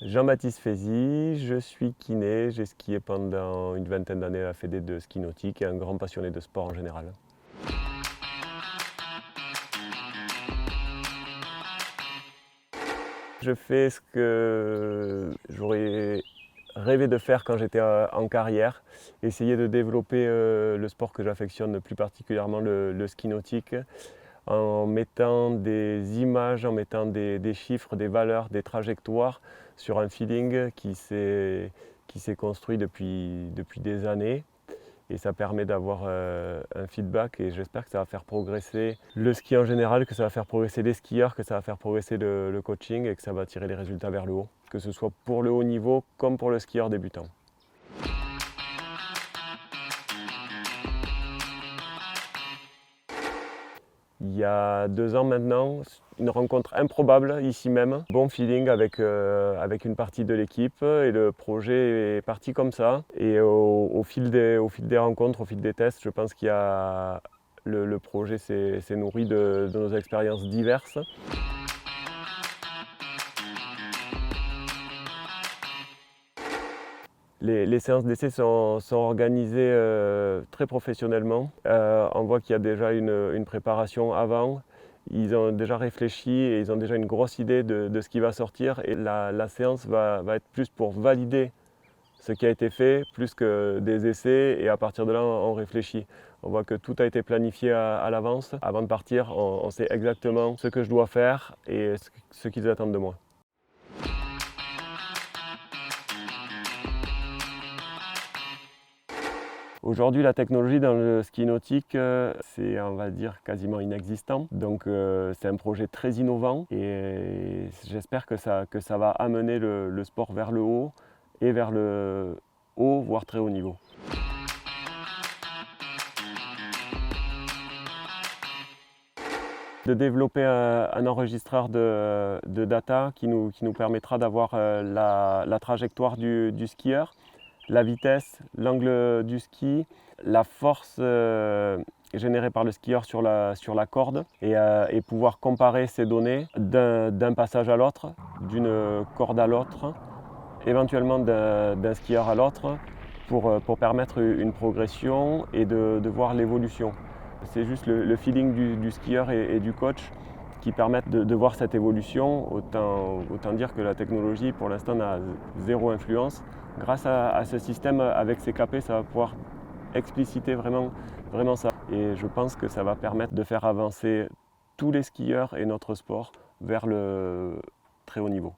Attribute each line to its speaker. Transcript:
Speaker 1: Jean-Baptiste Fézy, je suis kiné, j'ai skié pendant une vingtaine d'années à la Fédé de ski nautique et un grand passionné de sport en général. Je fais ce que j'aurais rêvé de faire quand j'étais en carrière, essayer de développer le sport que j'affectionne, plus particulièrement le ski nautique, en mettant des images, en mettant des chiffres, des valeurs, des trajectoires sur un feeling qui s'est construit depuis des années. Et ça permet d'avoir un feedback et j'espère que ça va faire progresser le ski en général, que ça va faire progresser les skieurs, que ça va faire progresser le coaching et que ça va tirer les résultats vers le haut, que ce soit pour le haut niveau comme pour le skieur débutant. Il y a 2 ans maintenant, une rencontre improbable ici même, bon feeling avec une partie de l'équipe et le projet est parti comme ça. Et au fil des rencontres, au fil des tests, je pense qu'il y a le projet s'est nourri de nos expériences diverses. Les séances d'essai sont organisées très professionnellement. On voit qu'il y a déjà une préparation avant. Ils ont déjà réfléchi et ils ont déjà une grosse idée de ce qui va sortir. Et la séance va être plus pour valider ce qui a été fait, plus que des essais. Et à partir de là, on réfléchit. On voit que tout a été planifié à l'avance. Avant de partir, on sait exactement ce que je dois faire et ce qu'ils attendent de moi. Aujourd'hui, la technologie dans le ski nautique, c'est, on va dire, quasiment inexistant. Donc, c'est un projet très innovant et j'espère que ça va amener le sport vers le haut et vers le haut, voire très haut niveau. De développer un enregistreur de data qui nous permettra d'avoir la trajectoire du skieur, la vitesse, l'angle du ski, la force générée par le skieur sur la corde et pouvoir comparer ces données d'un passage à l'autre, d'une corde à l'autre, éventuellement d'un skieur à l'autre pour permettre une progression et de voir l'évolution. C'est juste le feeling du skieur et du coach qui permettent de voir cette évolution. Autant dire que la technologie pour l'instant n'a zéro influence. Grâce à ce système avec ces CKP, ça va pouvoir expliciter vraiment ça. Et je pense que ça va permettre de faire avancer tous les skieurs et notre sport vers le très haut niveau.